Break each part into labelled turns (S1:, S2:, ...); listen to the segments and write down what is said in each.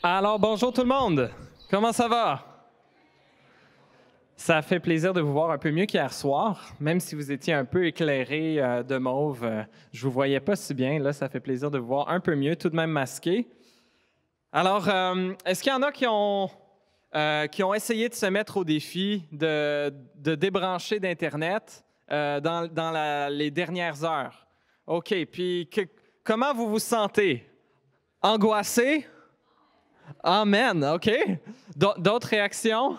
S1: Alors, bonjour tout le monde. Comment ça va? Ça fait plaisir de vous voir un peu mieux qu'hier soir. Même si vous étiez un peu éclairé de mauve, je ne vous voyais pas si bien. Là, ça fait plaisir de vous voir un peu mieux, tout de même masqué. Alors, est-ce qu'il y en a qui ont essayé de se mettre au défi de débrancher d'Internet dans les dernières heures? OK. Puis, comment vous vous sentez? Angoissé? Amen. OK. D'autres réactions?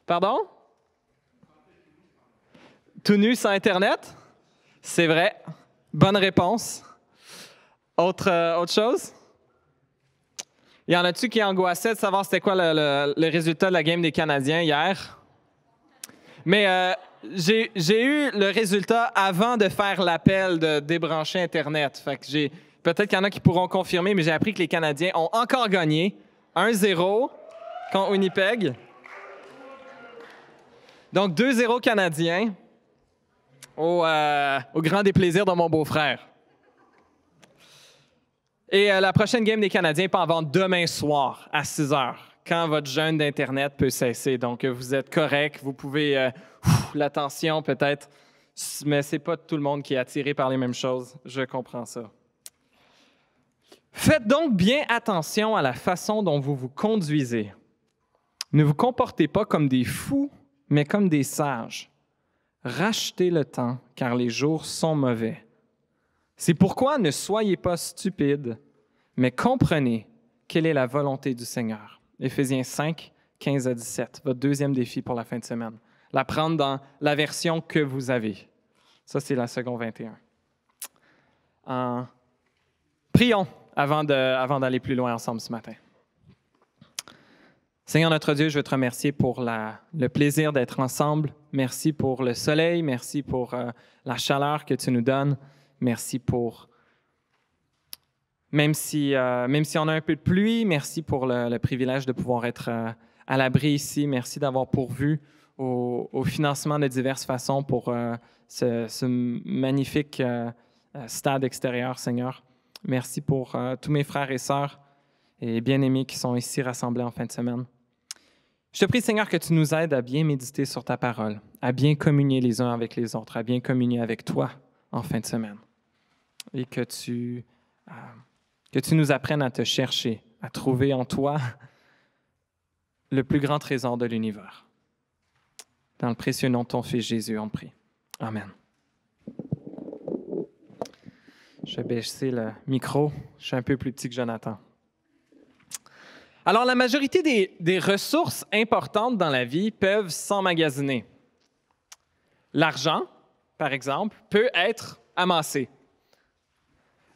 S1: Pardon? Tout nu sans Internet? C'est vrai. Bonne réponse. Autre chose? Y en a-tu qui angoissaient de savoir c'était quoi le résultat de la game des Canadiens hier? Mais j'ai eu le résultat avant de faire l'appel de débrancher Internet. Fait que peut-être qu'il y en a qui pourront confirmer, mais j'ai appris que les Canadiens ont encore gagné 1-0 contre Winnipeg. Donc, 2-0 Canadiens au grand déplaisir de mon beau-frère. Et la prochaine game des Canadiens peut en vendre demain soir à 6 h, quand votre jeûne d'Internet peut cesser. Donc, vous êtes correct, vous pouvez... l'attention peut-être, mais ce n'est pas tout le monde qui est attiré par les mêmes choses. Je comprends ça. Faites donc bien attention à la façon dont vous vous conduisez. Ne vous comportez pas comme des fous, mais comme des sages. Rachetez le temps, car les jours sont mauvais. C'est pourquoi ne soyez pas stupides, mais comprenez quelle est la volonté du Seigneur. Éphésiens 5, 15 à 17, votre deuxième défi pour la fin de semaine. La prendre dans la version que vous avez. Ça, c'est la seconde 21. Prions avant d'aller plus loin ensemble ce matin. Seigneur notre Dieu, je veux te remercier pour le plaisir d'être ensemble. Merci pour le soleil. Merci pour la chaleur que tu nous donnes. Merci pour, même si on a un peu de pluie, merci pour le privilège de pouvoir être à l'abri ici. Merci d'avoir pourvu au financement de diverses façons pour ce magnifique stade extérieur, Seigneur. Merci pour tous mes frères et sœurs et bien-aimés qui sont ici rassemblés en fin de semaine. Je te prie, Seigneur, que tu nous aides à bien méditer sur ta parole, à bien communier les uns avec les autres, à bien communier avec toi en fin de semaine. Et que tu nous apprennes à te chercher, à trouver en toi le plus grand trésor de l'univers. Dans le précieux nom de ton Fils Jésus, on prie. Amen. Je vais baisser le micro. Je suis un peu plus petit que Jonathan. Alors, la majorité des ressources importantes dans la vie peuvent s'emmagasiner. L'argent, par exemple, peut être amassé.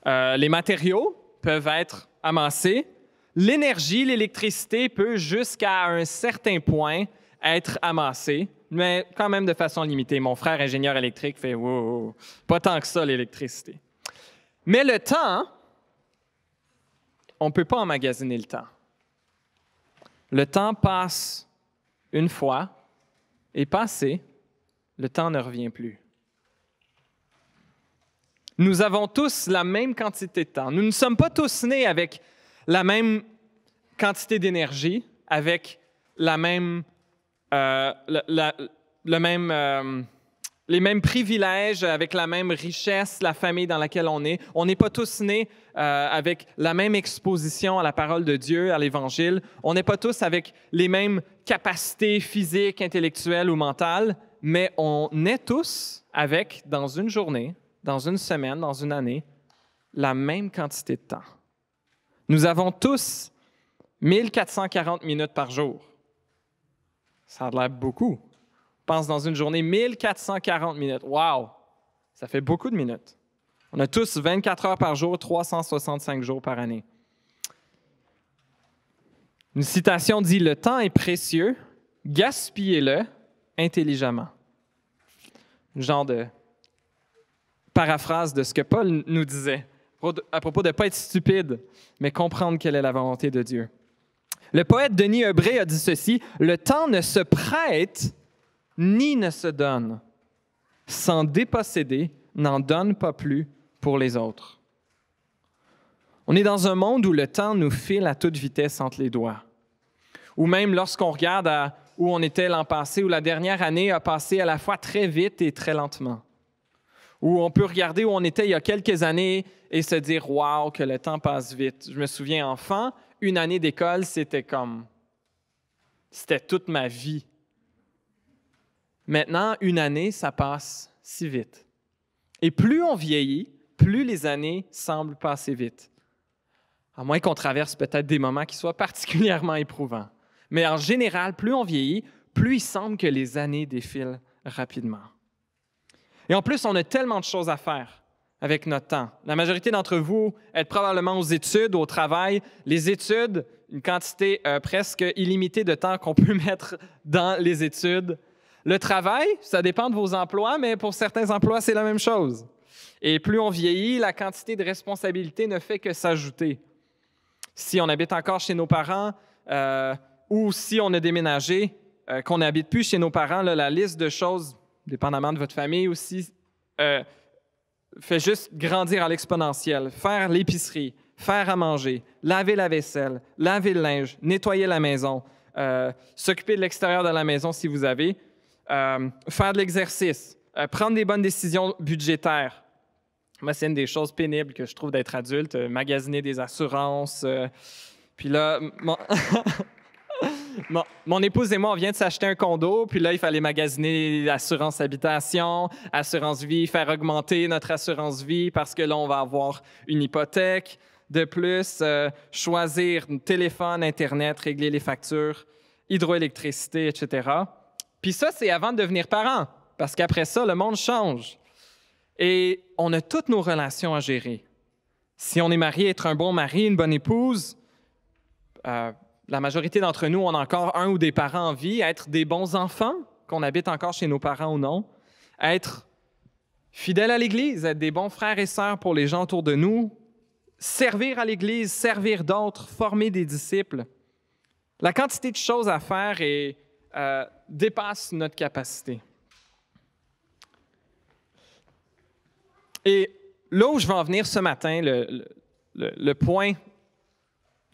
S1: Les matériaux peuvent être amassés. L'énergie, l'électricité peut jusqu'à un certain point être amassée, mais quand même de façon limitée. Mon frère ingénieur électrique fait « wow, pas tant que ça l'électricité ». Mais le temps, on ne peut pas emmagasiner le temps. Le temps passe une fois, et passé, le temps ne revient plus. Nous avons tous la même quantité de temps. Nous ne sommes pas tous nés avec la même quantité d'énergie, avec les mêmes privilèges, avec la même richesse, la famille dans laquelle on est. On n'est pas tous nés avec la même exposition à la parole de Dieu, à l'Évangile. On n'est pas tous avec les mêmes capacités physiques, intellectuelles ou mentales, mais on est tous avec, dans une journée, dans une semaine, dans une année, la même quantité de temps. Nous avons tous 1440 minutes par jour. Ça a l'air beaucoup. On pense dans une journée, 1440 minutes. Wow! Ça fait beaucoup de minutes. On a tous 24 heures par jour, 365 jours par année. Une citation dit « Le temps est précieux, gaspillez-le intelligemment ». Un genre de paraphrase de ce que Paul nous disait à propos de ne pas être stupide, mais comprendre quelle est la volonté de Dieu. Le poète Denis Hebré a dit ceci, « Le temps ne se prête ni ne se donne. Sans déposséder, n'en donne pas plus pour les autres. » On est dans un monde où le temps nous file à toute vitesse entre les doigts. Ou même lorsqu'on regarde où on était l'an passé, où la dernière année a passé à la fois très vite et très lentement. Où on peut regarder où on était il y a quelques années et se dire « Wow, que le temps passe vite ». Je me souviens, enfant, une année d'école, c'était toute ma vie. Maintenant, une année, ça passe si vite. Et plus on vieillit, plus les années semblent passer vite. À moins qu'on traverse peut-être des moments qui soient particulièrement éprouvants. Mais en général, plus on vieillit, plus il semble que les années défilent rapidement. Et en plus, on a tellement de choses à faire avec notre temps. La majorité d'entre vous êtes probablement aux études, au travail. Les études, une quantité presque illimitée de temps qu'on peut mettre dans les études. Le travail, ça dépend de vos emplois, mais pour certains emplois, c'est la même chose. Et plus on vieillit, la quantité de responsabilités ne fait que s'ajouter. Si on habite encore chez nos parents ou si on a déménagé, qu'on n'habite plus chez nos parents, là, la liste de choses, dépendamment de votre famille aussi, fait juste grandir à l'exponentielle. Faire l'épicerie, faire à manger, laver la vaisselle, laver le linge, nettoyer la maison, s'occuper de l'extérieur de la maison si vous avez, faire de l'exercice, prendre des bonnes décisions budgétaires. Moi, c'est une des choses pénibles que je trouve d'être adulte, magasiner des assurances. Puis là, mon épouse et moi, on vient de s'acheter un condo, puis là, il fallait magasiner l'assurance habitation, assurance vie, faire augmenter notre assurance vie parce que là, on va avoir une hypothèque. De plus, choisir téléphone, Internet, régler les factures, hydroélectricité, etc. Puis ça, c'est avant de devenir parent, parce qu'après ça, le monde change. Et on a toutes nos relations à gérer. Si on est marié, être un bon mari, une bonne épouse, la majorité d'entre nous, on a encore un ou des parents en vie, être des bons enfants, qu'on habite encore chez nos parents ou non, être fidèle à l'Église, être des bons frères et sœurs pour les gens autour de nous, servir à l'Église, servir d'autres, former des disciples. La quantité de choses à faire dépasse notre capacité. Et là où je veux en venir ce matin, le point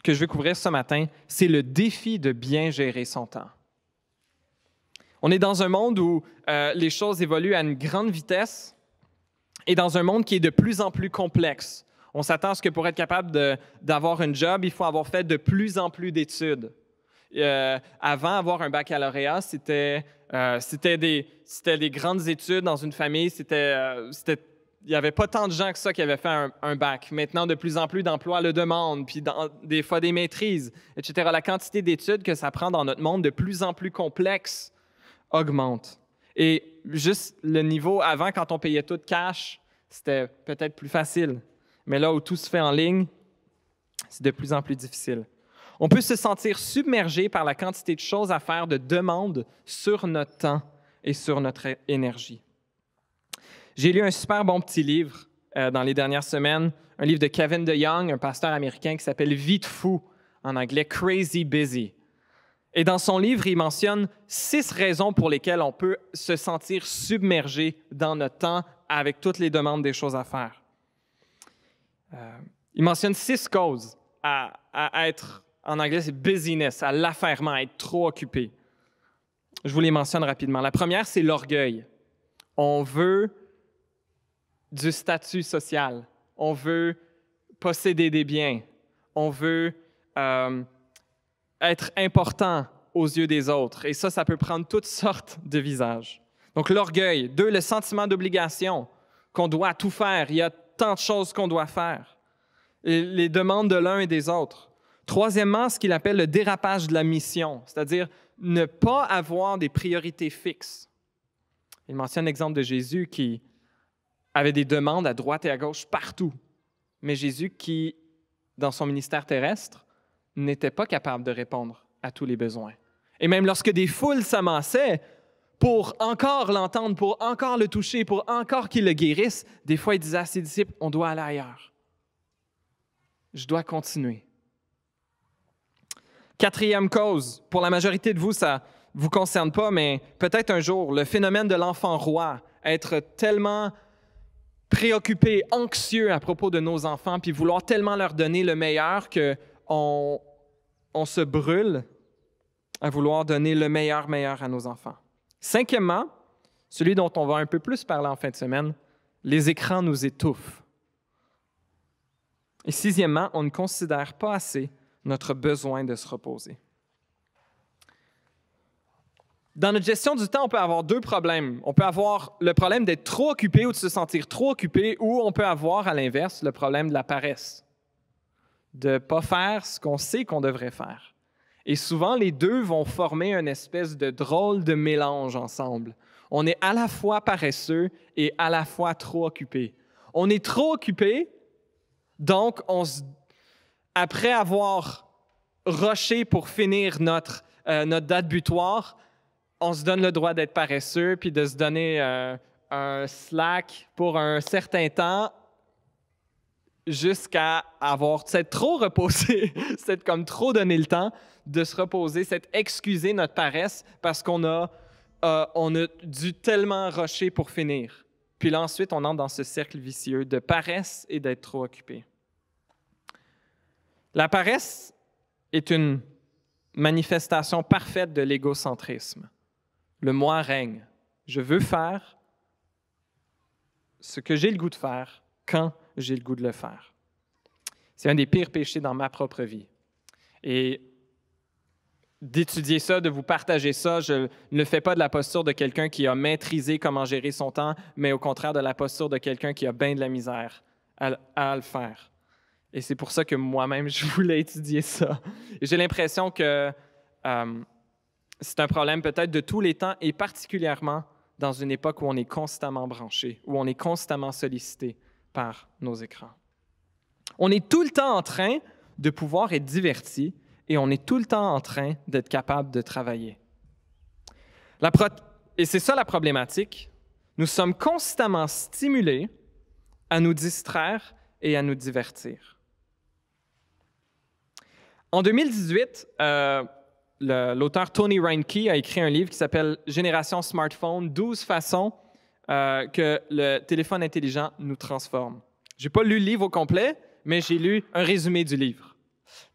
S1: que je veux couvrir ce matin, c'est le défi de bien gérer son temps. On est dans un monde où les choses évoluent à une grande vitesse et dans un monde qui est de plus en plus complexe. On s'attend à ce que pour être capable d'avoir un job, il faut avoir fait de plus en plus d'études. Avant, avoir un baccalauréat, c'était des grandes études dans une famille. Il n'y avait pas tant de gens que ça qui avaient fait un bac. Maintenant, de plus en plus d'emplois le demandent, puis des fois des maîtrises, etc. La quantité d'études que ça prend dans notre monde de plus en plus complexe augmente. Et juste le niveau avant, quand on payait tout cash, c'était peut-être plus facile. Mais là où tout se fait en ligne, c'est de plus en plus difficile. On peut se sentir submergé par la quantité de choses à faire, de demandes sur notre temps et sur notre énergie. J'ai lu un super bon petit livre dans les dernières semaines, un livre de Kevin DeYoung, un pasteur américain qui s'appelle « Vie de fou », en anglais « Crazy Busy ». Et dans son livre, il mentionne 6 raisons pour lesquelles on peut se sentir submergé dans notre temps avec toutes les demandes des choses à faire. Il mentionne 6 causes à être, en anglais, c'est « busyness », à l'affairement, à être trop occupé. Je vous les mentionne rapidement. La première, c'est l'orgueil. On veut du statut social. On veut posséder des biens. On veut être important aux yeux des autres. Et ça peut prendre toutes sortes de visages. Donc, l'orgueil. 2, le sentiment d'obligation, qu'on doit tout faire. Il y a tant de choses qu'on doit faire. Et les demandes de l'un et des autres. 3e, ce qu'il appelle le dérapage de la mission, c'est-à-dire ne pas avoir des priorités fixes. Il mentionne l'exemple de Jésus qui avait des demandes à droite et à gauche partout. Mais Jésus qui, dans son ministère terrestre, n'était pas capable de répondre à tous les besoins. Et même lorsque des foules s'amassaient pour encore l'entendre, pour encore le toucher, pour encore qu'il le guérisse, des fois il disait à ses disciples, on doit aller ailleurs. Je dois continuer. 4e cause, pour la majorité de vous, ça ne vous concerne pas, mais peut-être un jour, le phénomène de l'enfant roi, être tellement préoccupés, anxieux à propos de nos enfants, puis vouloir tellement leur donner le meilleur qu'on se brûle à vouloir donner le meilleur à nos enfants. Cinquièmement, celui dont on va un peu plus parler en fin de semaine, les écrans nous étouffent. Et sixièmement, on ne considère pas assez notre besoin de se reposer. Dans notre gestion du temps, on peut avoir deux problèmes. On peut avoir le problème d'être trop occupé ou de se sentir trop occupé, ou on peut avoir, à l'inverse, le problème de la paresse, de ne pas faire ce qu'on sait qu'on devrait faire. Et souvent, les deux vont former une espèce de drôle de mélange ensemble. On est à la fois paresseux et à la fois trop occupé. On est trop occupé, donc après avoir rushé pour finir notre date butoir, on se donne le droit d'être paresseux puis de se donner un slack pour un certain temps jusqu'à s'être trop reposé, s'être comme trop donné le temps de se reposer, s'être excusé notre paresse parce qu'on a dû tellement rusher pour finir. Puis là, ensuite, on entre dans ce cercle vicieux de paresse et d'être trop occupé. La paresse est une manifestation parfaite de l'égocentrisme. Le moi règne. Je veux faire ce que j'ai le goût de faire quand j'ai le goût de le faire. C'est un des pires péchés dans ma propre vie. Et d'étudier ça, de vous partager ça, je ne le fais pas de la posture de quelqu'un qui a maîtrisé comment gérer son temps, mais au contraire de la posture de quelqu'un qui a bien de la misère à le faire. Et c'est pour ça que moi-même, je voulais étudier ça. Et j'ai l'impression que c'est un problème peut-être de tous les temps et particulièrement dans une époque où on est constamment branché, où on est constamment sollicité par nos écrans. On est tout le temps en train de pouvoir être diverti et on est tout le temps en train d'être capable de travailler. Et c'est ça la problématique. Nous sommes constamment stimulés à nous distraire et à nous divertir. En 2018, l'auteur Tony Reinke a écrit un livre qui s'appelle « Génération Smartphone, 12 façons que le téléphone intelligent nous transforme ». Je n'ai pas lu le livre au complet, mais j'ai lu un résumé du livre.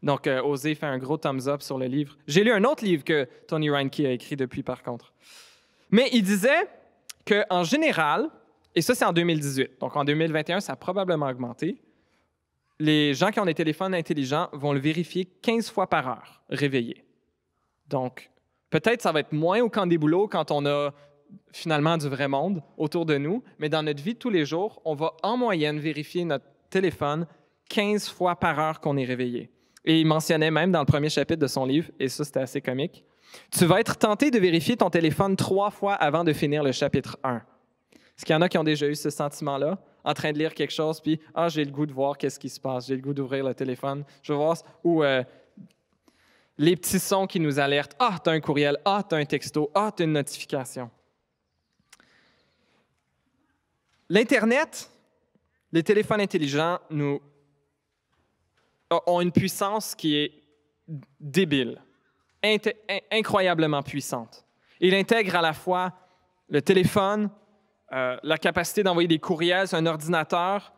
S1: Donc, Osée fait un gros thumbs up sur le livre. J'ai lu un autre livre que Tony Reinke a écrit depuis, par contre. Mais il disait qu'en général, et ça c'est en 2018, donc en 2021, ça a probablement augmenté, les gens qui ont des téléphones intelligents vont le vérifier 15 fois par heure, réveillés. Donc, peut-être ça va être moins au camp des boulots quand on a finalement du vrai monde autour de nous, mais dans notre vie de tous les jours, on va en moyenne vérifier notre téléphone 15 fois par heure qu'on est réveillé. Et il mentionnait même dans le premier chapitre de son livre, et ça c'était assez comique, tu vas être tenté de vérifier ton téléphone 3 fois avant de finir le chapitre 1. Est-ce qu'il y en a qui ont déjà eu ce sentiment-là, en train de lire quelque chose, puis « Ah, j'ai le goût de voir qu'est-ce qui se passe, j'ai le goût d'ouvrir le téléphone, je veux voir... » Ou les petits sons qui nous alertent. « Ah, tu as un courriel. Ah, tu as un texto. Ah, tu as une notification. » L'Internet, les téléphones intelligents ont une puissance qui est débile, incroyablement puissante. Il intègre à la fois le téléphone, la capacité d'envoyer des courriels sur un ordinateur,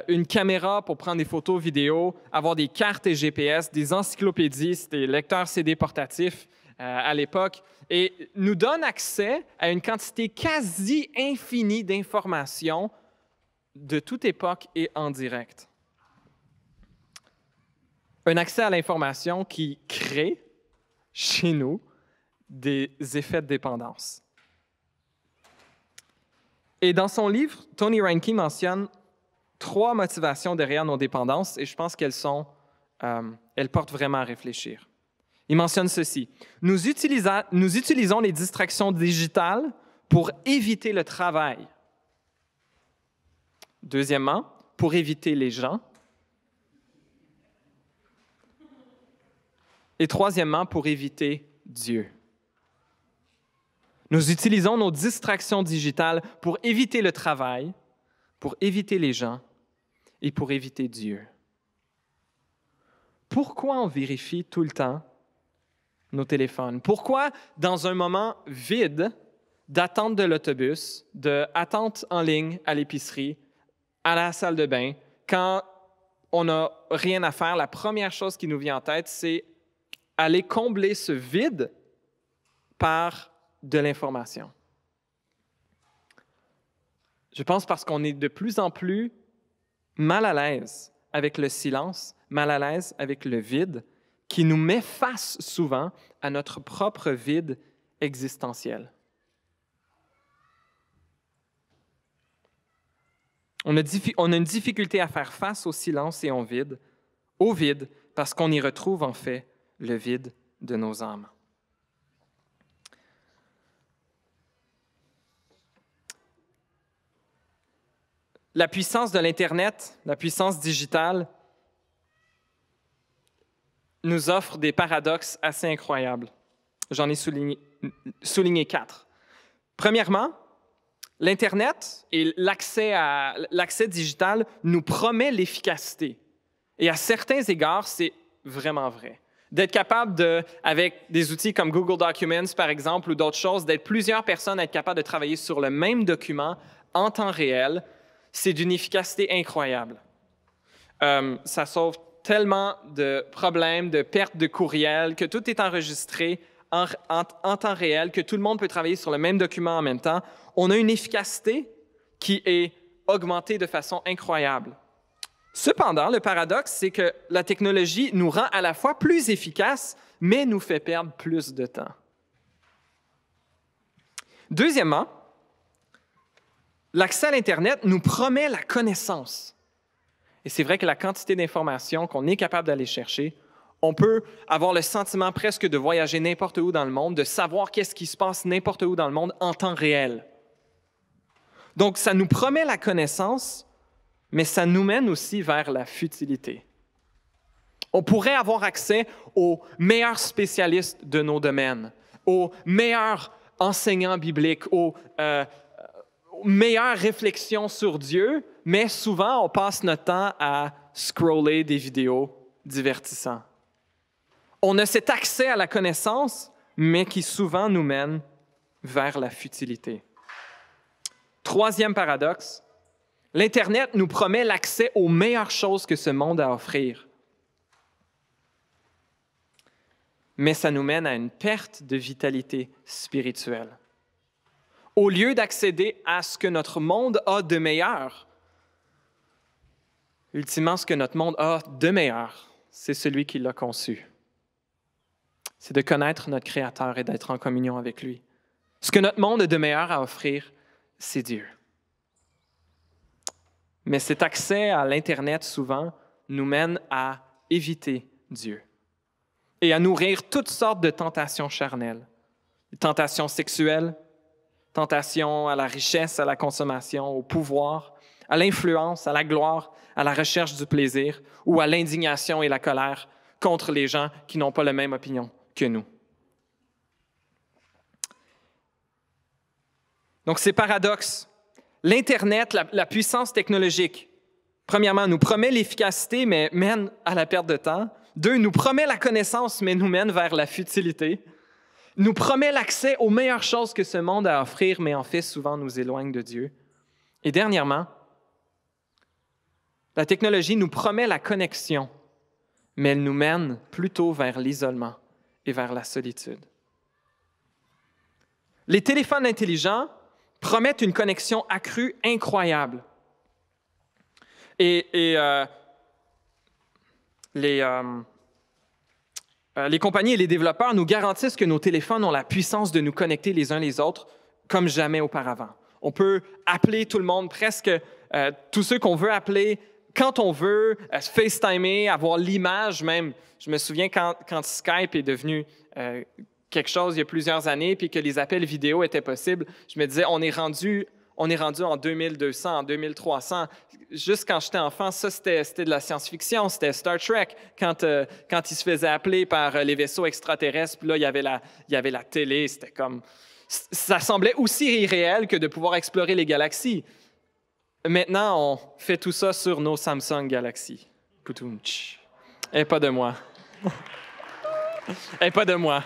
S1: une caméra pour prendre des photos, vidéos, avoir des cartes et GPS, des encyclopédies, des lecteurs CD portatifs à l'époque, et nous donne accès à une quantité quasi infinie d'informations de toute époque et en direct. Un accès à l'information qui crée chez nous des effets de dépendance. Et dans son livre, Tony Reinke mentionne 3 motivations derrière nos dépendances et je pense elles portent vraiment à réfléchir. Il mentionne ceci. Nous utilisons les distractions digitales pour éviter le travail. Deuxièmement, pour éviter les gens. Et troisièmement, pour éviter Dieu. Nous utilisons nos distractions digitales pour éviter le travail, pour éviter les gens et pour éviter Dieu. Pourquoi on vérifie tout le temps nos téléphones? Pourquoi, dans un moment vide d'attente de l'autobus, d'attente en ligne à l'épicerie, à la salle de bain, quand on n'a rien à faire, la première chose qui nous vient en tête, c'est aller combler ce vide par de l'information. Je pense parce qu'on est de plus en plus mal à l'aise avec le silence, mal à l'aise avec le vide, qui nous met face souvent à notre propre vide existentiel. On a une difficulté à faire face au silence et au vide, parce qu'on y retrouve en fait le vide de nos âmes. La puissance de l'Internet, la puissance digitale, nous offre des paradoxes assez incroyables. J'en ai souligné 4. Premièrement, l'Internet et l'accès digital nous promet l'efficacité. Et à certains égards, c'est vraiment vrai. D'être capable, avec des outils comme Google Documents, par exemple, ou d'autres choses, d'être plusieurs personnes à être capables de travailler sur le même document en temps réel, c'est d'une efficacité incroyable. Ça sauve tellement de problèmes, de pertes de courriels, que tout est enregistré en temps réel, que tout le monde peut travailler sur le même document en même temps. On a une efficacité qui est augmentée de façon incroyable. Cependant, le paradoxe, c'est que la technologie nous rend à la fois plus efficaces, mais nous fait perdre plus de temps. Deuxièmement, l'accès à l'Internet nous promet la connaissance. Et c'est vrai que la quantité d'informations qu'on est capable d'aller chercher, on peut avoir le sentiment presque de voyager n'importe où dans le monde, de savoir qu'est-ce qui se passe n'importe où dans le monde en temps réel. Donc, ça nous promet la connaissance, mais ça nous mène aussi vers la futilité. On pourrait avoir accès aux meilleurs spécialistes de nos domaines, aux meilleurs enseignants bibliques, aux meilleures réflexions sur Dieu, mais souvent, on passe notre temps à scroller des vidéos divertissantes. On a cet accès à la connaissance, mais qui souvent nous mène vers la futilité. Troisième paradoxe, l'Internet nous promet l'accès aux meilleures choses que ce monde a à offrir. Mais ça nous mène à une perte de vitalité spirituelle. Au lieu d'accéder à ce que notre monde a de meilleur, ultimement, ce que notre monde a de meilleur, c'est celui qui l'a conçu. C'est de connaître notre Créateur et d'être en communion avec lui. Ce que notre monde a de meilleur à offrir, c'est Dieu. Mais cet accès à l'Internet, souvent, nous mène à éviter Dieu et à nourrir toutes sortes de tentations charnelles. Tentations sexuelles, tentations à la richesse, à la consommation, au pouvoir, à l'influence, à la gloire, à la recherche du plaisir ou à l'indignation et la colère contre les gens qui n'ont pas la même opinion que nous. Donc, ces paradoxes. L'Internet, la puissance technologique, premièrement, nous promet l'efficacité, mais mène à la perte de temps. 2, nous promet la connaissance, mais nous mène vers la futilité. Nous promet l'accès aux meilleures choses que ce monde a à offrir, mais en fait, souvent nous éloigne de Dieu. Et dernièrement, la technologie nous promet la connexion, mais elle nous mène plutôt vers l'isolement et vers la solitude. Les téléphones intelligents promettent une connexion accrue incroyable. Et les compagnies et les développeurs nous garantissent que nos téléphones ont la puissance de nous connecter les uns les autres comme jamais auparavant. On peut appeler tout le monde, presque tous ceux qu'on veut appeler, quand on veut, FaceTimer, avoir l'image même. Je me souviens quand Skype est devenu quelque chose il y a plusieurs années, puis que les appels vidéo étaient possibles, je me disais, on est rendu en 2200, en 2300. Juste quand j'étais enfant, ça, c'était de la science-fiction, c'était Star Trek, quand ils se faisaient appeler par les vaisseaux extraterrestres, puis là, il y avait la télé, c'était comme... Ça semblait aussi irréel que de pouvoir explorer les galaxies. Maintenant, on fait tout ça sur nos Samsung Galaxy. Poutounch. Et pas de moi. Et pas de moi.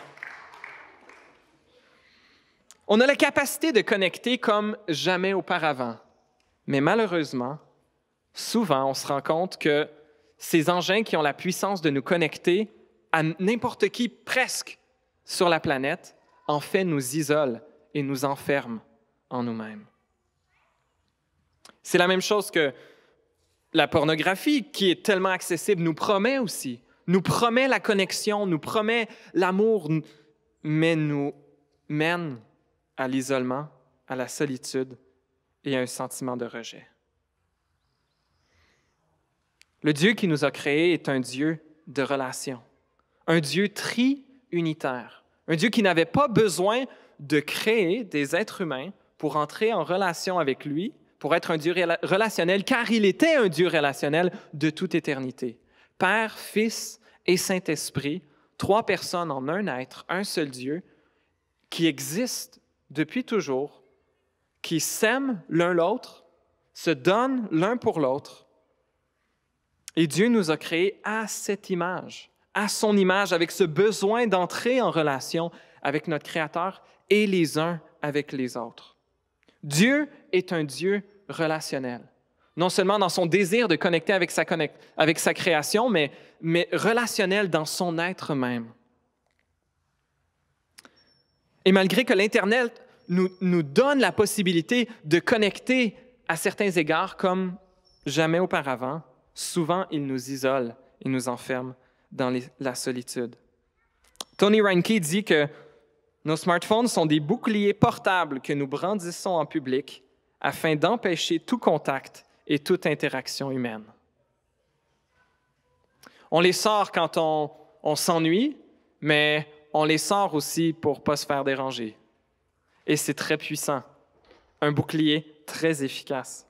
S1: On a la capacité de connecter comme jamais auparavant. Mais malheureusement, souvent, on se rend compte que ces engins qui ont la puissance de nous connecter à n'importe qui presque sur la planète, en fait, nous isolent et nous enferment en nous-mêmes. C'est la même chose que la pornographie, qui est tellement accessible, nous promet aussi, nous promet la connexion, nous promet l'amour, mais nous mène à l'isolement, à la solitude et à un sentiment de rejet. Le Dieu qui nous a créés est un Dieu de relation, un Dieu tri-unitaire, un Dieu qui n'avait pas besoin de créer des êtres humains pour entrer en relation avec lui, pour être un Dieu relationnel, car il était un Dieu relationnel de toute éternité. Père, Fils et Saint-Esprit, 3 personnes en un être, un seul Dieu, qui existe depuis toujours, qui s'aiment l'un l'autre, se donnent l'un pour l'autre. Et Dieu nous a créés à cette image, à son image, avec ce besoin d'entrer en relation avec notre Créateur et les uns avec les autres. Dieu est un Dieu relationnel, non seulement dans son désir de connecter avec sa création, mais relationnel dans son être même. Et malgré que l'Internet nous donne la possibilité de connecter à certains égards comme jamais auparavant, souvent il nous isole et nous enferme dans la solitude. Tony Reinke dit que nos smartphones sont des boucliers portables que nous brandissons en public afin d'empêcher tout contact et toute interaction humaine. On les sort quand on s'ennuie, mais on les sort aussi pour ne pas se faire déranger. Et c'est très puissant, un bouclier très efficace.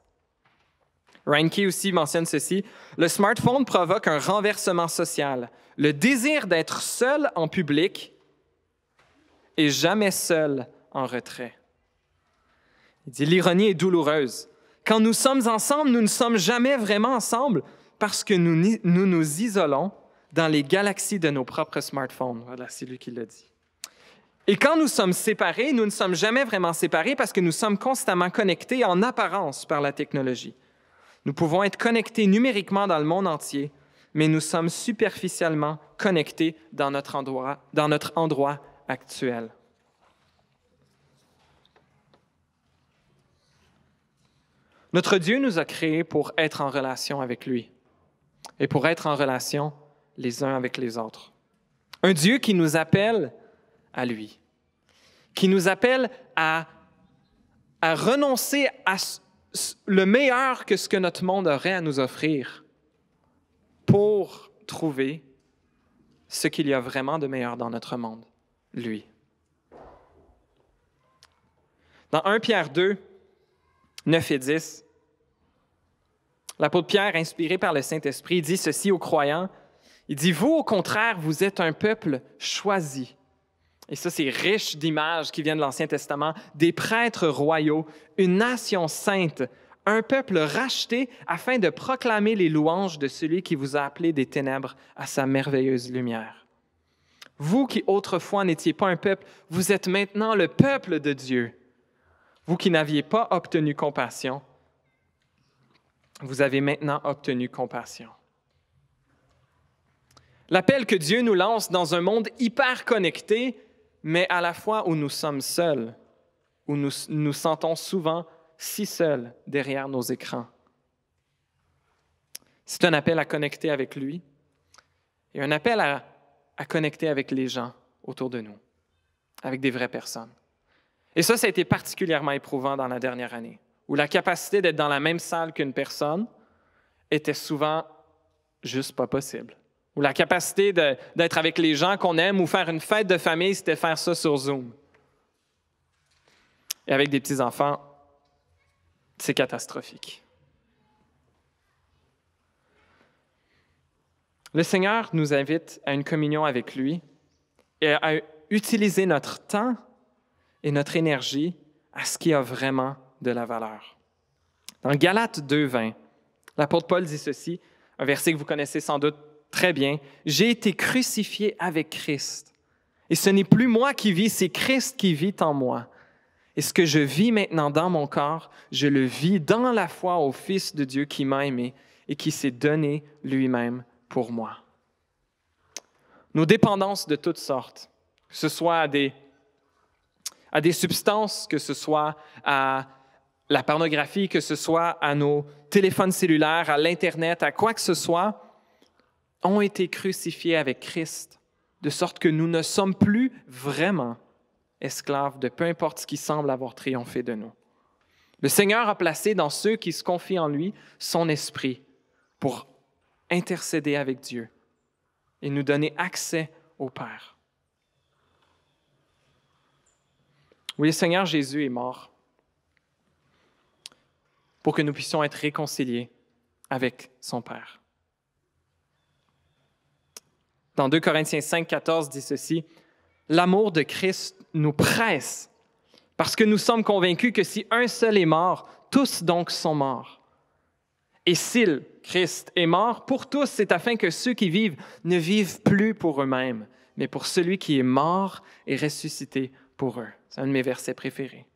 S1: Reinke aussi mentionne ceci, « Le smartphone provoque un renversement social, le désir d'être seul en public et jamais seul en retrait. » Il dit, « L'ironie est douloureuse. Quand nous sommes ensemble, nous ne sommes jamais vraiment ensemble parce que nous nous isolons dans les galaxies de nos propres smartphones. » Voilà, c'est lui qui l'a dit. Et quand nous sommes séparés, nous ne sommes jamais vraiment séparés parce que nous sommes constamment connectés en apparence par la technologie. Nous pouvons être connectés numériquement dans le monde entier, mais nous sommes superficiellement connectés dans notre endroit actuel. Notre Dieu nous a créés pour être en relation avec lui et pour être en relation les uns avec les autres. Un Dieu qui nous appelle à lui, qui nous appelle à renoncer à le meilleur que ce que notre monde aurait à nous offrir pour trouver ce qu'il y a vraiment de meilleur dans notre monde, lui. Dans 1 Pierre 2, 9 et 10, l'apôtre Pierre, inspiré par le Saint-Esprit, dit ceci aux croyants. Il dit, « Vous, au contraire, vous êtes un peuple choisi. » Et ça, c'est riche d'images qui viennent de l'Ancien Testament. Des prêtres royaux, une nation sainte, un peuple racheté afin de proclamer les louanges de celui qui vous a appelé des ténèbres à sa merveilleuse lumière. Vous qui autrefois n'étiez pas un peuple, vous êtes maintenant le peuple de Dieu. Vous qui n'aviez pas obtenu compassion, vous avez maintenant obtenu compassion. L'appel que Dieu nous lance dans un monde hyper connecté, mais à la fois où nous sommes seuls, où nous nous sentons souvent si seuls derrière nos écrans. C'est un appel à connecter avec lui et un appel à connecter avec les gens autour de nous, avec des vraies personnes. Et ça a été particulièrement éprouvant dans la dernière année, où la capacité d'être dans la même salle qu'une personne était souvent juste pas possible. Ou la capacité d'être avec les gens qu'on aime ou faire une fête de famille, c'était faire ça sur Zoom. Et avec des petits-enfants, c'est catastrophique. Le Seigneur nous invite à une communion avec lui et à utiliser notre temps et notre énergie à ce qui a vraiment de la valeur. Dans Galates 2:20, l'apôtre Paul dit ceci, un verset que vous connaissez sans doute très bien. « J'ai été crucifié avec Christ. Et ce n'est plus moi qui vis, c'est Christ qui vit en moi. Et ce que je vis maintenant dans mon corps, je le vis dans la foi au Fils de Dieu qui m'a aimé et qui s'est donné lui-même pour moi. Nos dépendances de toutes sortes, que ce soit à des substances, que ce soit à la pornographie, que ce soit à nos téléphones cellulaires, à l'Internet, à quoi que ce soit, ont été crucifiés avec Christ, de sorte que nous ne sommes plus vraiment esclaves de peu importe ce qui semble avoir triomphé de nous. Le Seigneur a placé dans ceux qui se confient en lui son esprit pour intercéder avec Dieu et nous donner accès au Père. Oui, le Seigneur Jésus est mort pour que nous puissions être réconciliés avec son Père. Dans 2 Corinthiens 5, 14 dit ceci, « L'amour de Christ nous presse, parce que nous sommes convaincus que si un seul est mort, tous donc sont morts. Et s'il, Christ, est mort pour tous, c'est afin que ceux qui vivent ne vivent plus pour eux-mêmes, mais pour celui qui est mort et ressuscité pour eux. » C'est un de mes versets préférés.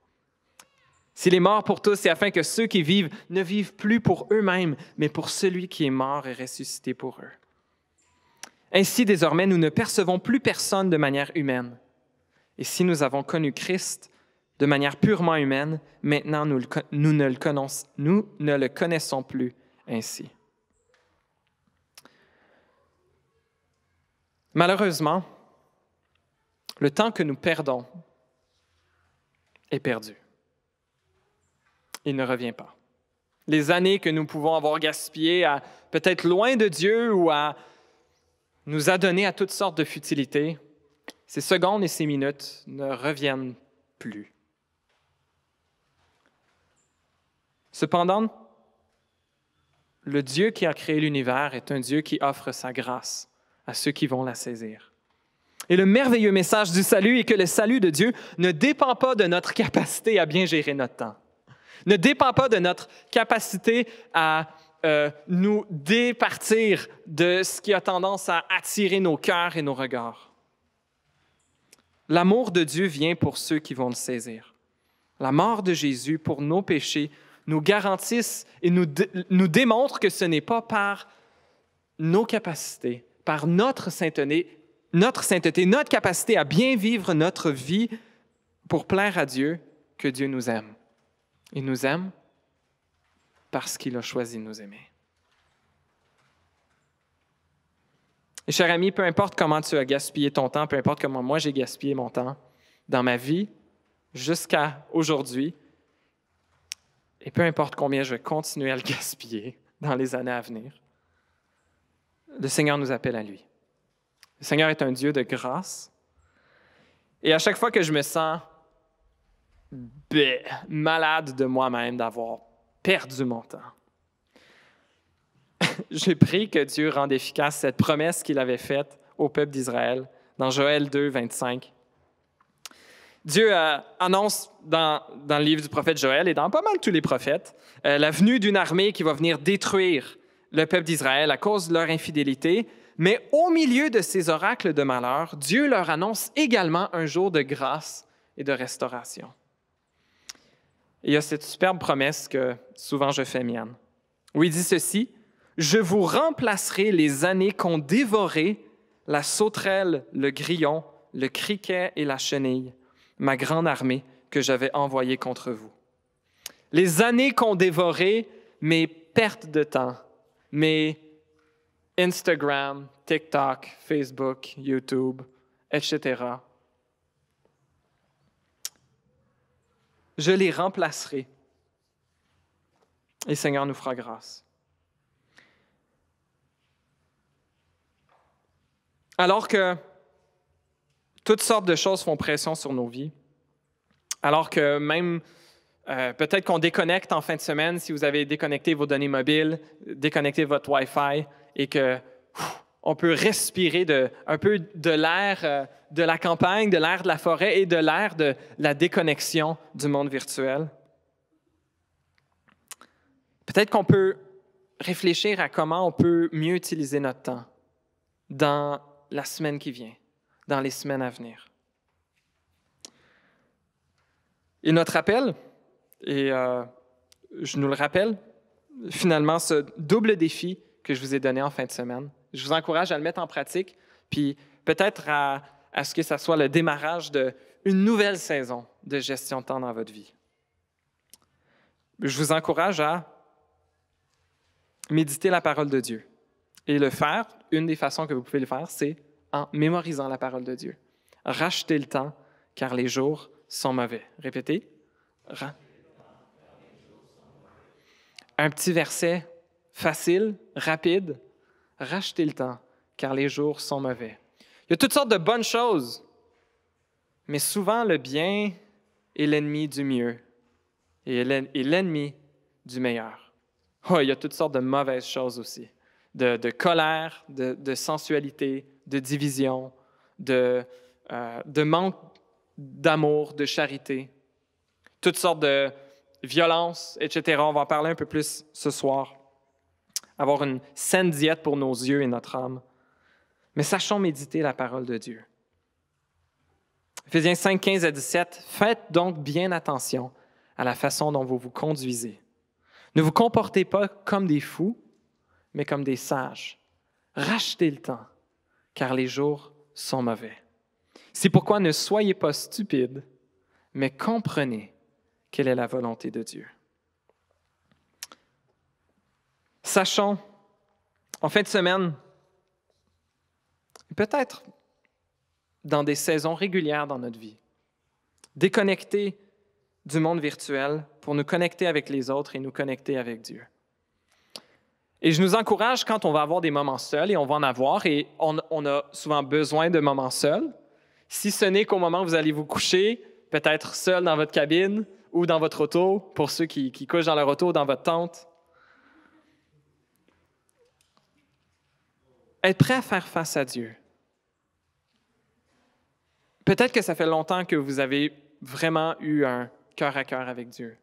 S1: S'il est mort pour tous, c'est afin que ceux qui vivent ne vivent plus pour eux-mêmes, mais pour celui qui est mort et ressuscité pour eux. Ainsi, désormais, nous ne percevons plus personne de manière humaine. Et si nous avons connu Christ de manière purement humaine, maintenant nous ne le connaissons plus ainsi. Malheureusement, le temps que nous perdons est perdu. Il ne revient pas. Les années que nous pouvons avoir gaspillées à peut-être loin de Dieu ou à nous adonner à toutes sortes de futilités, ces secondes et ces minutes ne reviennent plus. Cependant, le Dieu qui a créé l'univers est un Dieu qui offre sa grâce à ceux qui vont la saisir. Et le merveilleux message du salut est que le salut de Dieu ne dépend pas de notre capacité à bien gérer notre temps, ne dépend pas de notre capacité à nous départir de ce qui a tendance à attirer nos cœurs et nos regards. L'amour de Dieu vient pour ceux qui vont le saisir. La mort de Jésus pour nos péchés nous garantissent et nous démontrent que ce n'est pas par nos capacités, par notre sainteté, notre capacité à bien vivre notre vie pour plaire à Dieu que Dieu nous aime. Il nous aime parce qu'il a choisi de nous aimer. Et cher ami, peu importe comment tu as gaspillé ton temps, peu importe comment moi j'ai gaspillé mon temps dans ma vie jusqu'à aujourd'hui, et peu importe combien je vais continuer à le gaspiller dans les années à venir, le Seigneur nous appelle à lui. Le Seigneur est un Dieu de grâce. Et à chaque fois que je me sens malade de moi-même d'avoir perdu mon temps, j'ai prié que Dieu rende efficace cette promesse qu'il avait faite au peuple d'Israël dans Joël 2, 25. Dieu annonce dans le livre du prophète Joël et dans pas mal tous les prophètes la venue d'une armée qui va venir détruire le peuple d'Israël à cause de leur infidélité. Mais au milieu de ces oracles de malheur, Dieu leur annonce également un jour de grâce et de restauration. Et il y a cette superbe promesse que souvent je fais mienne, où il dit ceci, « Je vous remplacerai les années qu'ont dévoré la sauterelle, le grillon, le criquet et la chenille, ma grande armée que j'avais envoyée contre vous. » Les années qu'ont dévoré mes pertes de temps, mes Instagram, TikTok, Facebook, YouTube, etc. Je les remplacerai. Et le Seigneur nous fera grâce. Alors que toutes sortes de choses font pression sur nos vies, alors que même peut-être qu'on déconnecte en fin de semaine, si vous avez déconnecté vos données mobiles, déconnecté votre Wi-Fi, et qu'on peut respirer un peu de l'air de la campagne, de l'air de la forêt et de l'air de la déconnexion du monde virtuel. Peut-être qu'on peut réfléchir à comment on peut mieux utiliser notre temps dans la semaine qui vient, dans les semaines à venir. Et notre appel, et je nous le rappelle, finalement, ce double défi que je vous ai donné en fin de semaine, je vous encourage à le mettre en pratique, puis peut-être à ce que ça soit le démarrage d'une nouvelle saison de gestion de temps dans votre vie. Je vous encourage à méditer la parole de Dieu. Et le faire, une des façons que vous pouvez le faire, c'est en mémorisant la parole de Dieu. Rachetez le temps, car les jours sont mauvais. Répétez. Un petit verset facile, rapide. Rachetez le temps, car les jours sont mauvais. Il y a toutes sortes de bonnes choses, mais souvent le bien est l'ennemi du mieux et l'ennemi du meilleur. Oh, il y a toutes sortes de mauvaises choses aussi, de colère, de sensualité, de division, de manque d'amour, de charité, toutes sortes de violences, etc. On va en parler un peu plus ce soir. Avoir une saine diète pour nos yeux et notre âme. Mais sachons méditer la parole de Dieu. Éphésiens 5, 15 à 17. Faites donc bien attention à la façon dont vous vous conduisez. Ne vous comportez pas comme des fous, mais comme des sages. Rachetez le temps, car les jours sont mauvais. C'est pourquoi ne soyez pas stupides, mais comprenez quelle est la volonté de Dieu. Sachons, en fin de semaine, peut-être dans des saisons régulières dans notre vie, déconnecter du monde virtuel pour nous connecter avec les autres et nous connecter avec Dieu. Et je nous encourage quand on va avoir des moments seuls, et on va en avoir, et on a souvent besoin de moments seuls. Si ce n'est qu'au moment où vous allez vous coucher, peut-être seul dans votre cabine ou dans votre auto, pour ceux qui couchent dans leur auto ou dans votre tente. Être prêt à faire face à Dieu. Peut-être que ça fait longtemps que vous avez vraiment eu un cœur à cœur avec Dieu.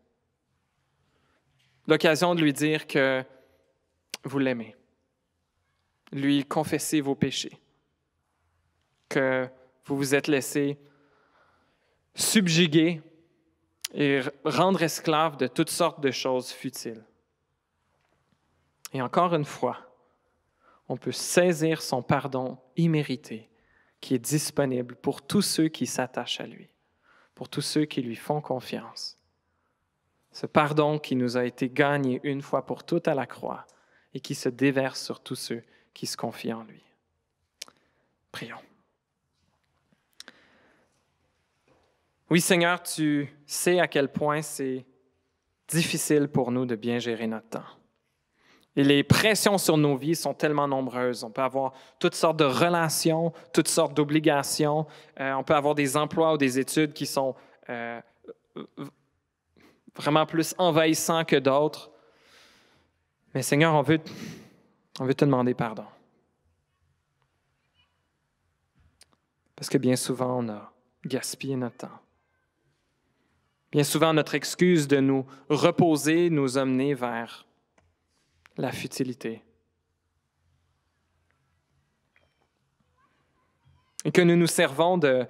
S1: L'occasion de lui dire que vous l'aimez. Lui confesser vos péchés. Que vous vous êtes laissé subjuguer et rendre esclave de toutes sortes de choses futiles. Et encore une fois, on peut saisir son pardon immérité qui est disponible pour tous ceux qui s'attachent à lui, pour tous ceux qui lui font confiance. Ce pardon qui nous a été gagné une fois pour toutes à la croix et qui se déverse sur tous ceux qui se confient en lui. Prions. Oui, Seigneur, tu sais à quel point c'est difficile pour nous de bien gérer notre temps. Et les pressions sur nos vies sont tellement nombreuses. On peut avoir toutes sortes de relations, toutes sortes d'obligations. On peut avoir des emplois ou des études qui sont vraiment plus envahissants que d'autres. Mais Seigneur, on veut te demander pardon. Parce que bien souvent, on a gaspillé notre temps. Bien souvent, notre excuse de nous reposer nous amener vers la futilité. Et que nous nous servons de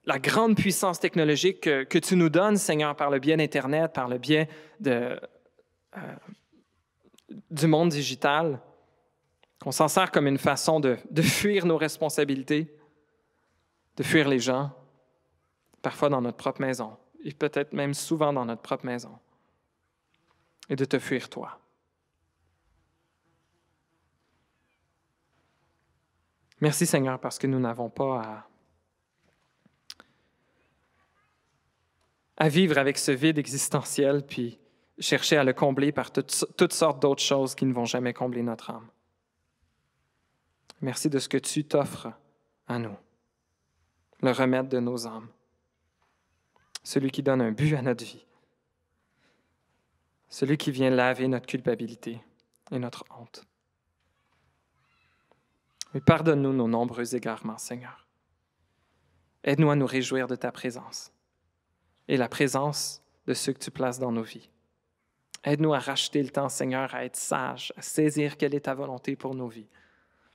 S1: la grande puissance technologique que tu nous donnes, Seigneur, par le biais d'Internet, par le biais du monde digital, qu'on s'en sert comme une façon de fuir nos responsabilités, de fuir les gens, parfois dans notre propre maison, et peut-être même souvent dans notre propre maison, et de te fuir toi. Merci Seigneur parce que nous n'avons pas à vivre avec ce vide existentiel puis chercher à le combler par toutes sortes d'autres choses qui ne vont jamais combler notre âme. Merci de ce que tu t'offres à nous, le remède de nos âmes, celui qui donne un but à notre vie, celui qui vient laver notre culpabilité et notre honte. Mais pardonne-nous nos nombreux égarements, Seigneur. Aide-nous à nous réjouir de ta présence et la présence de ceux que tu places dans nos vies. Aide-nous à racheter le temps, Seigneur, à être sages, à saisir quelle est ta volonté pour nos vies,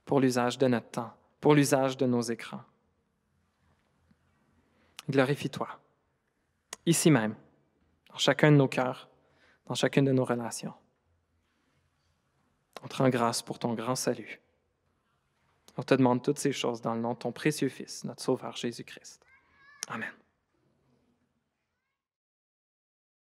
S1: pour l'usage de notre temps, pour l'usage de nos écrans. Glorifie-toi. ici même, dans chacun de nos cœurs, dans chacune de nos relations. On te rend grâce pour ton grand salut. On te demande toutes ces choses dans le nom de ton précieux Fils, notre Sauveur Jésus-Christ. Amen.